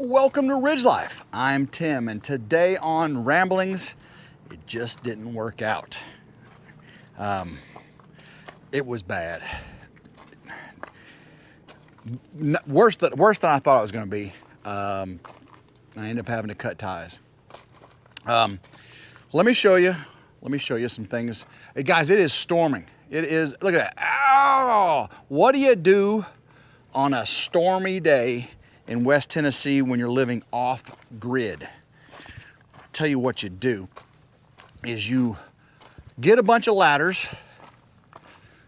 Welcome to Ridge Life. I'm Tim, and today on Ramblings, it just didn't work out. It was bad. Worse than I thought it was going to be. I ended up having to cut ties. Let me show you some things. Hey guys, it is storming. It is, look at that. Ow! What do you do on a stormy day in West Tennessee when you're living off grid? I'll tell you what you do is you get a bunch of ladders.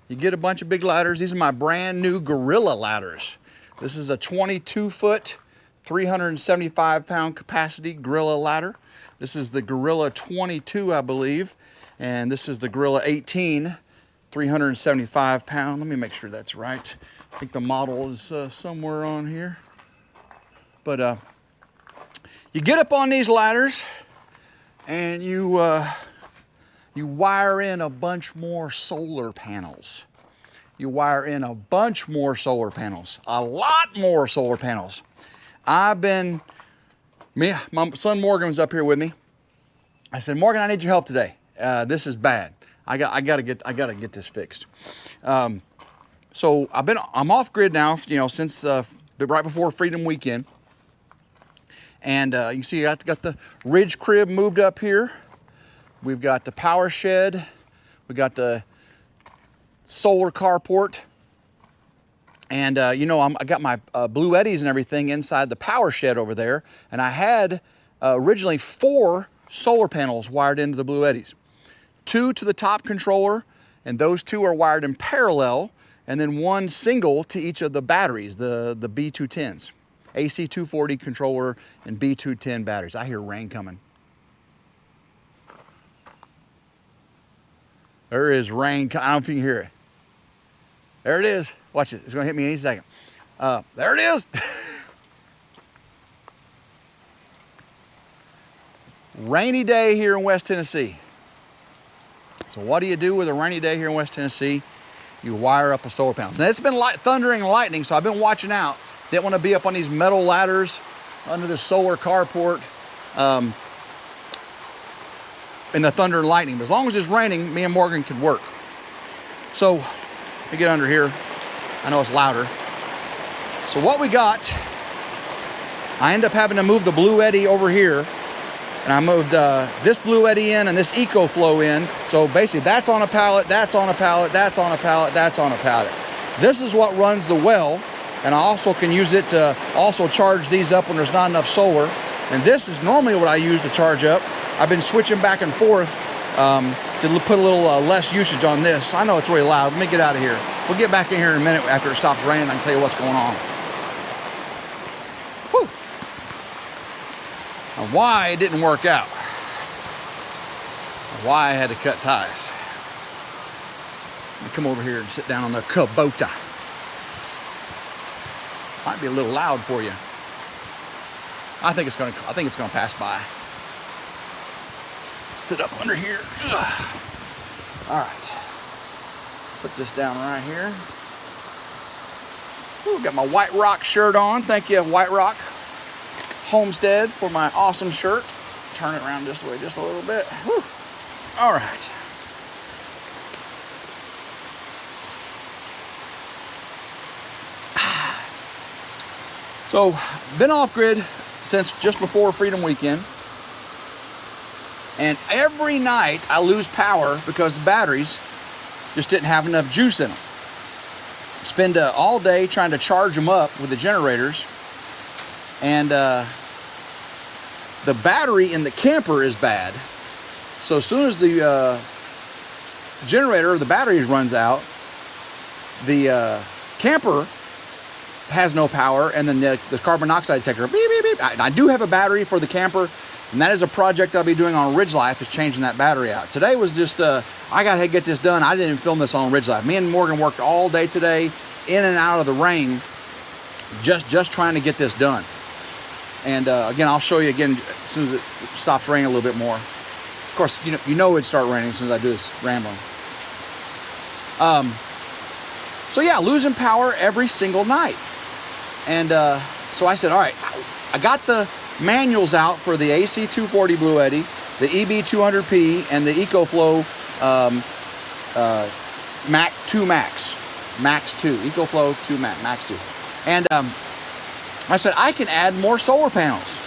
You get a bunch of big ladders. These are my brand new Gorilla ladders. This is a 22-foot, 375-pound capacity Gorilla ladder. This is the Gorilla 22, I believe, and this is the Gorilla 18, 375 pound. Let me make sure that's right. I think the model is somewhere on here. But you get up on these ladders and you wire in a bunch more solar panels. You wire in a bunch more solar panels, a lot more solar panels. My son Morgan was up here with me. I said, Morgan, I need your help today. This is bad. I gotta get this fixed. So I'm off grid now, since right before Freedom Weekend. And you can see I got the Ridge crib moved up here. We've got the power shed. We got the solar carport. And I got my Blue Eddies and everything inside the power shed over there. And I had originally 4 solar panels wired into the Blue Eddies. 2 to the top controller, and those 2 are wired in parallel, and then 1 single to each of the batteries, the B210s. AC 240 controller and B210 batteries. I hear rain coming. There is rain. I don't know if you can hear it. There it is. Watch it. It's going to hit me any second. There it is. Rainy day here in West Tennessee. So what do you do with a rainy day here in West Tennessee? You wire up a solar panel. Now it's been thundering and lightning, so I've been watching out. Didn't want to be up on these metal ladders under the solar carport in the thunder and lightning. But as long as it's raining, me and Morgan could work. So let me get under here. I know it's louder. So what we got, I end up having to move the Blue Eddy over here. And I moved this Blue Eddy in and this EcoFlow in. So basically that's on a pallet, that's on a pallet, that's on a pallet, that's on a pallet. This is what runs the well. And I also can use it to also charge these up when there's not enough solar. And this is normally what I use to charge up. I've been switching back and forth to put a little less usage on this. I know it's really loud. Let me get out of here. We'll get back in here in a minute after it stops raining. I can tell you what's going on. Whew. And why it didn't work out. Why I had to cut ties. Let me come over here and sit down on the Kubota. Might be a little loud for you. I think it's gonna pass by. Sit up under here. Ugh. All right. Put this down right here. Ooh, got my White Rock shirt on. Thank you, White Rock Homestead, for my awesome shirt. Turn it around this way just a little bit. Whew. All right. So, been off grid since just before Freedom Weekend. And every night I lose power because the batteries just didn't have enough juice in them. Spend all day trying to charge them up with the generators. And the battery in the camper is bad. So as soon as the generator or the battery runs out, the camper has no power, and then the carbon monoxide detector, beep, beep, beep. I do have a battery for the camper, and that is a project I'll be doing on RidgeLife, is changing that battery out. Today was just, I gotta get this done. I didn't film this on RidgeLife. Me and Morgan worked all day today, in and out of the rain, just trying to get this done. And again, I'll show you again as soon as it stops raining a little bit more. Of course, you know it'd start raining as soon as I do this rambling. So yeah, losing power every single night. And so I said, all right, I got the manuals out for the AC 240 Blue Eddy, the EB 200P, and the EcoFlow Max 2, EcoFlow 2 Max 2. And I said, I can add more solar panels.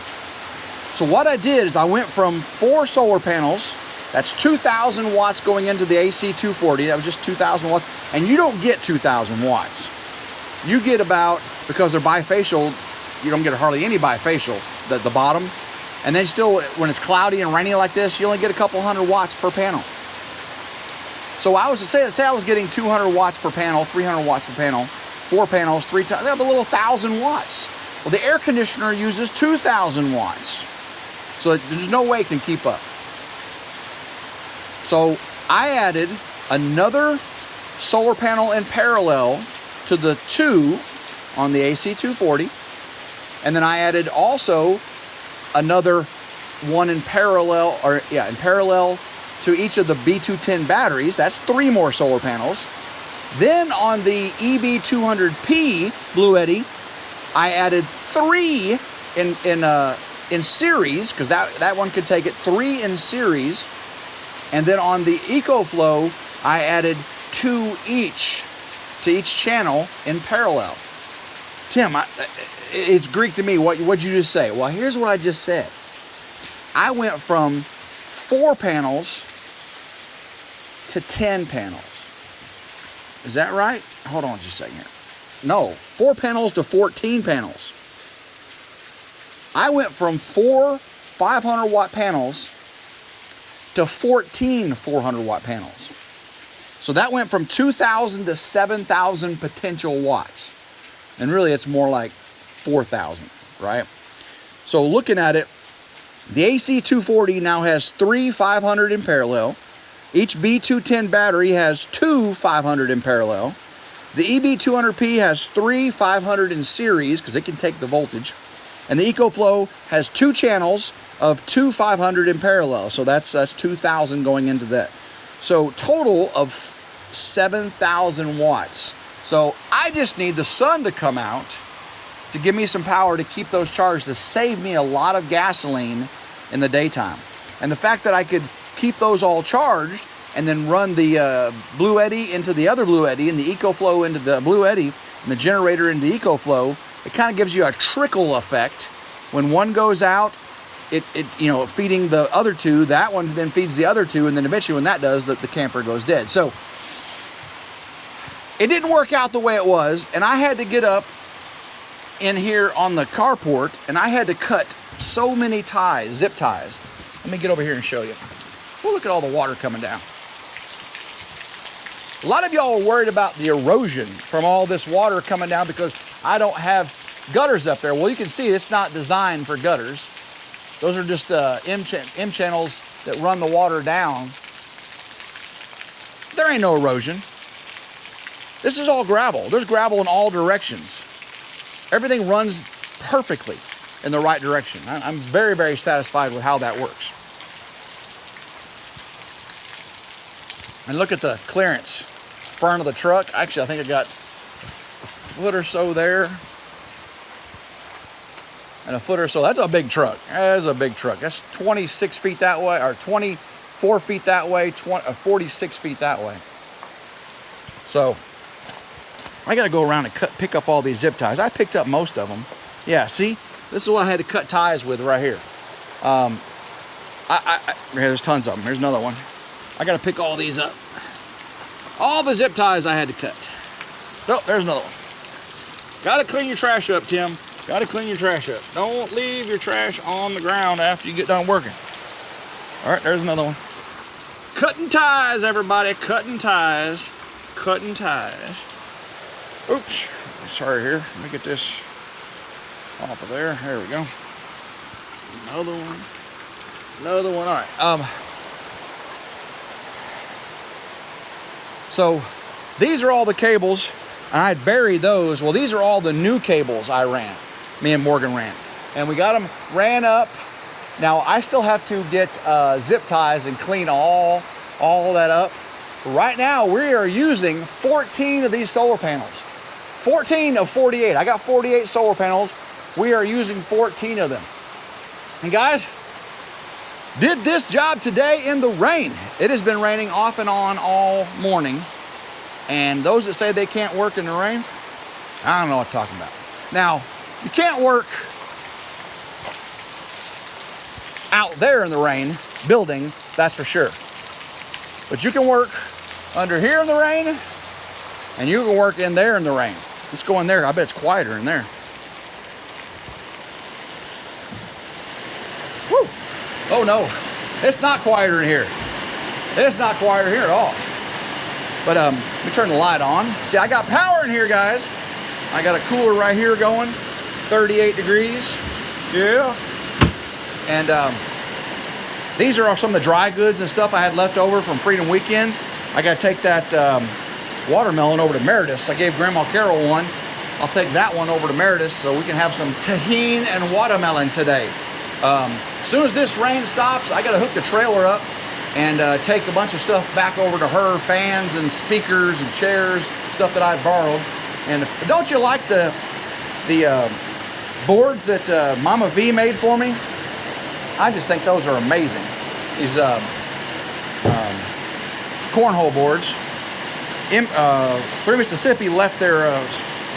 So what I did is I went from 4 solar panels, that's 2,000 watts going into the AC 240, that was just 2,000 watts, and you don't get 2,000 watts. You get about, because they're bifacial, you don't get hardly any bifacial, the bottom, and then still, when it's cloudy and rainy like this, you only get a couple hundred watts per panel. So I was, say I was getting 200 watts per panel, 300 watts per panel, 4 panels, 3 times, they have a little 1,000 watts. Well, the air conditioner uses 2,000 watts. So there's no way it can keep up. So I added another solar panel in parallel to the 2 on the AC 240. And then I added also another one in parallel, in parallel to each of the B210 batteries. That's 3 more solar panels. Then on the EB200P Blue Eddy, I added 3 in series, because that one could take it, 3 in series. And then on the EcoFlow, I added 2 each to each channel in parallel. Tim, it's Greek to me. What'd you just say? Well, here's what I just said. I went from 4 panels to 10 panels. Is that right? Hold on just a second here. No, 4 panels to 14 panels. I went from 4 500 watt panels to 14 400 watt panels. So that went from 2,000 to 7,000 potential watts. And really it's more like 4,000, right? So looking at it, the AC 240 now has 3 500 in parallel. Each B210 battery has 2 500 in parallel. The EB200P has 3 500 in series, because it can take the voltage. And the EcoFlow has 2 channels of 2 500 in parallel. So that's 2,000 going into that. So total of 7,000 watts. So I just need the sun to come out to give me some power to keep those charged, to save me a lot of gasoline in the daytime. And the fact that I could keep those all charged and then run the Blue Eddy into the other Blue Eddy and the EcoFlow into the Blue Eddy and the generator into the EcoFlow, it kind of gives you a trickle effect. When one goes out, it feeding the other 2, that one then feeds the other 2, and then eventually when that does, the camper goes dead. So it didn't work out the way it was, and I had to get up in here on the carport, and I had to cut so many ties, zip ties. Let me get over here and show you. Well, look at all the water coming down. A lot of y'all are worried about the erosion from all this water coming down because I don't have gutters up there. Well, you can see it's not designed for gutters. Those are just M channels that run the water down. There ain't no erosion. This is all gravel. There's gravel in all directions. Everything runs perfectly in the right direction. I'm very, very satisfied with how that works. And look at the clearance front of the truck. Actually, I think I got a foot or so there. And a foot or so. That's a big truck. That's a big truck. That's 26 feet that way, or 24 feet that way, 46 feet that way. So I got to go around and pick up all these zip ties. I picked up most of them. Yeah, see? This is what I had to cut ties with right here. There's tons of them. Here's another one. I got to pick all these up. All the zip ties I had to cut. Oh, there's another one. Got to clean your trash up, Tim. Got to clean your trash up. Don't leave your trash on the ground after you get done working. All right, there's another one. Cutting ties, everybody. Cutting ties. Cutting ties. Oops. Sorry here. Let me get this off of there. There we go. Another one. Another one. All right. So these are all the cables, and I buried those. Well, these are all the new cables I ran. Me and Morgan ran. And we got them ran up. Now, I still have to get zip ties and clean all that up. Right now, we are using 14 of these solar panels. 14 of 48. I got 48 solar panels. we are using 14 of them. And guys, did this job today in the rain. It has been raining off and on all morning. And those that say they can't work in the rain, I don't know what I'm talking about. Now, you can't work out there in the rain, building, that's for sure. But you can work under here in the rain, and you can work in there in the rain. Let's go in there. I bet it's quieter in there. Woo! Oh no, it's not quieter in here. It's not quieter here at all. But let me turn the light on. See, I got power in here, guys. I got a cooler right here going, 38 degrees. Yeah. And these are some of the dry goods and stuff I had left over from Freedom Weekend. I got to take that watermelon over to Meredith's. I gave Grandma Carol one. I'll take that one over to Meredith's so we can have some tahini and watermelon today. As soon as this rain stops, I got to hook the trailer up and take a bunch of stuff back over to her, fans and speakers and chairs, stuff that I borrowed. And don't you like the boards that Mama V made for me? I just think those are amazing. These cornhole boards. Three Mississippi left their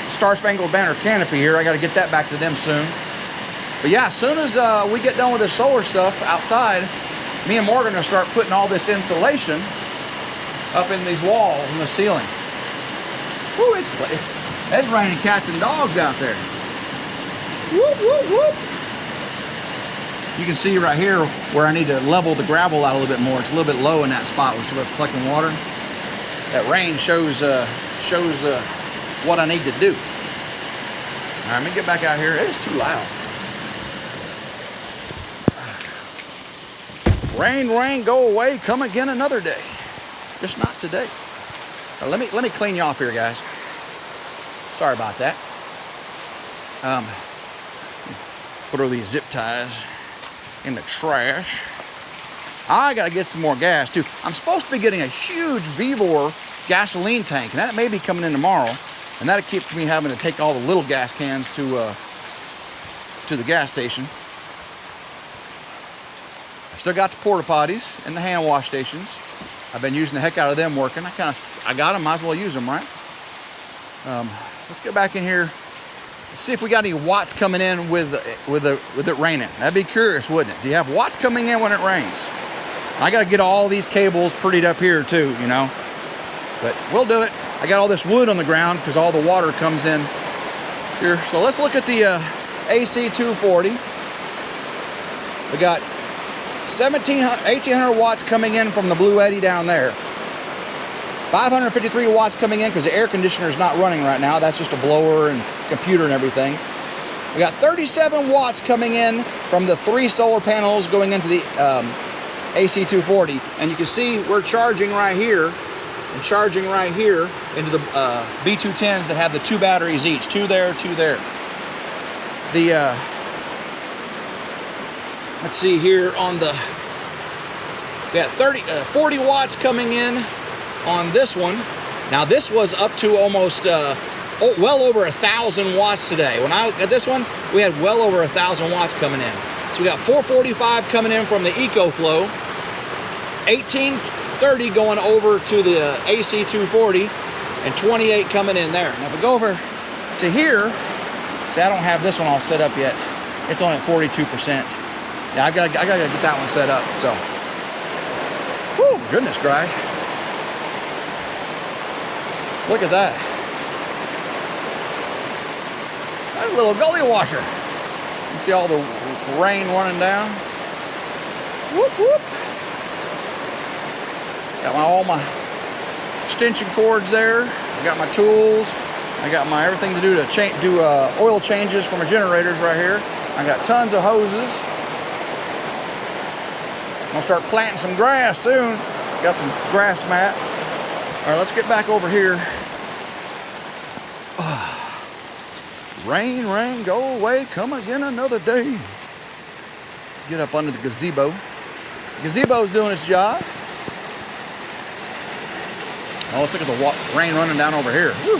Star Spangled Banner canopy here. I got to get that back to them soon. But yeah, as soon as we get done with the solar stuff outside, me and Morgan are going to start putting all this insulation up in these walls in the ceiling. Woo, it's raining cats and dogs out there. Whoop, whoop, whoop. You can see right here where I need to level the gravel out a little bit more. It's a little bit low in that spot where it's collecting water. That rain shows what I need to do. All right, let me get back out here. It is too loud. Rain, rain, go away, come again another day. Just not today. Let me clean you off here, guys. Sorry about that. Throw these zip ties in the trash. I gotta get some more gas too. I'm supposed to be getting a huge Vivor gasoline tank, and that may be coming in tomorrow, and that'll keep me having to take all the little gas cans to the gas station. I still got the porta potties and the hand wash stations. I've been using the heck out of them working. I got them, might as well use them, right? Let's get back in here. See if we got any watts coming in with it raining. That'd be curious, wouldn't it? Do you have watts coming in when it rains? I got to get all these cables prettied up here too, you know. But we'll do it. I got all this wood on the ground because all the water comes in here. So let's look at the AC 240. We got 1,800 watts coming in from the Blue Eddy down there. 553 watts coming in because the air conditioner is not running right now. That's just a blower and computer and everything. We got 37 watts coming in from the 3 solar panels going into the AC 240. And you can see we're charging right here and charging right here into the B210s that have the 2 batteries each. 2 there, 2 there. The, let's see here on the, we got 40 watts coming in on this one. Now this was up to almost well over 1,000 watts today. When I got this one, we had well over 1,000 watts coming in. So we got 445 coming in from the EcoFlow, 1830 going over to the AC 240, and 28 coming in there. Now if we go over to here, see, I don't have this one all set up yet. It's only at 42%. Yeah, I gotta get that one set up. So, whoo, goodness, guys. Look at that. That's a little gully washer. You see all the rain running down? Whoop, whoop. Got all my extension cords there. I got my tools. I got my everything to do oil changes for my generators right here. I got tons of hoses. I'm gonna start planting some grass soon. Got some grass mat. All right, let's get back over here. Rain, rain, go away, come again another day. Get up under the gazebo. The gazebo's doing its job. Oh, let's look at the rain running down over here. Whew.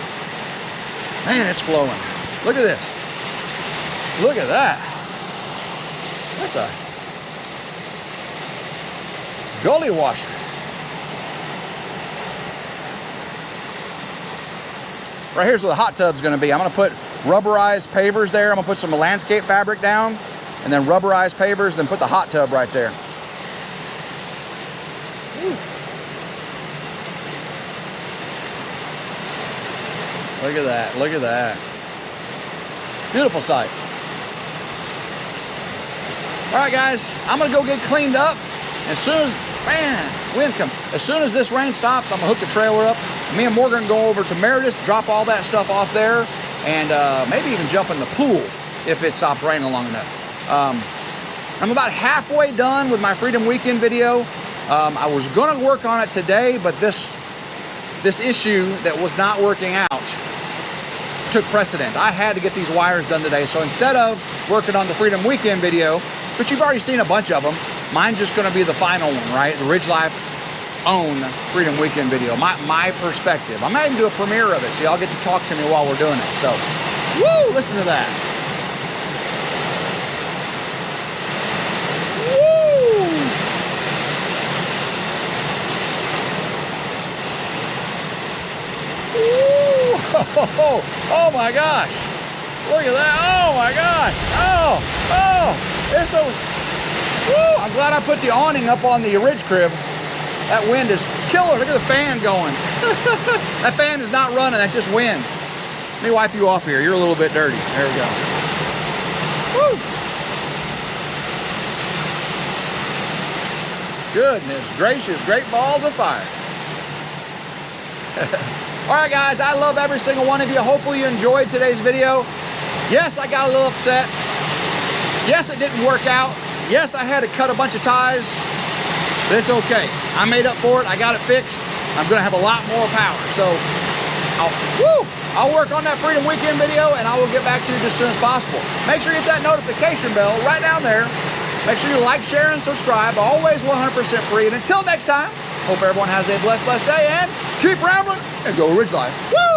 Man, it's flowing. Look at this. Look at that. That's a gully washer. Right here's where the hot tub's gonna be. I'm gonna put rubberized pavers there. I'm gonna put some landscape fabric down and then rubberized pavers, then put the hot tub right there. Ooh. Look at that, look at that. Beautiful sight. All right, guys, I'm gonna go get cleaned up. As soon as, man, wind comes. As soon as this rain stops, I'm gonna hook the trailer up. Me and Morgan can go over to Meredith, drop all that stuff off there, and maybe even jump in the pool if it stops raining long enough. I'm about halfway done with my Freedom Weekend video. I was gonna work on it today, but this issue that was not working out took precedent. I had to get these wires done today, so instead of working on the Freedom Weekend video, but you've already seen a bunch of them, mine's just gonna be the final one, right? The RidgeLife own Freedom Weekend video, my perspective. I might even do a premiere of it, so y'all get to talk to me while we're doing it. So, woo, listen to that. Woo! Woo! Oh my gosh. Look at that. Oh my gosh. Oh, it's so, woo! I'm glad I put the awning up on the ridge crib. That wind is killer. Look at the fan going. That fan is not running, that's just wind. Let me wipe you off here. You're a little bit dirty. There we go. Woo! Goodness gracious, great balls of fire. All right, guys, I love every single one of you. Hopefully you enjoyed today's video. Yes, I got a little upset. Yes, it didn't work out. Yes, I had to cut a bunch of ties. But it's okay. I made up for it. I got it fixed. I'm gonna have a lot more power. So I'll work on that Freedom Weekend video and I will get back to you just as soon as possible. Make sure you hit that notification bell right down there. Make sure you like, share, and subscribe. Always 100% free. And until next time, hope everyone has a blessed day and keep rambling and go Ridge Life. Woo!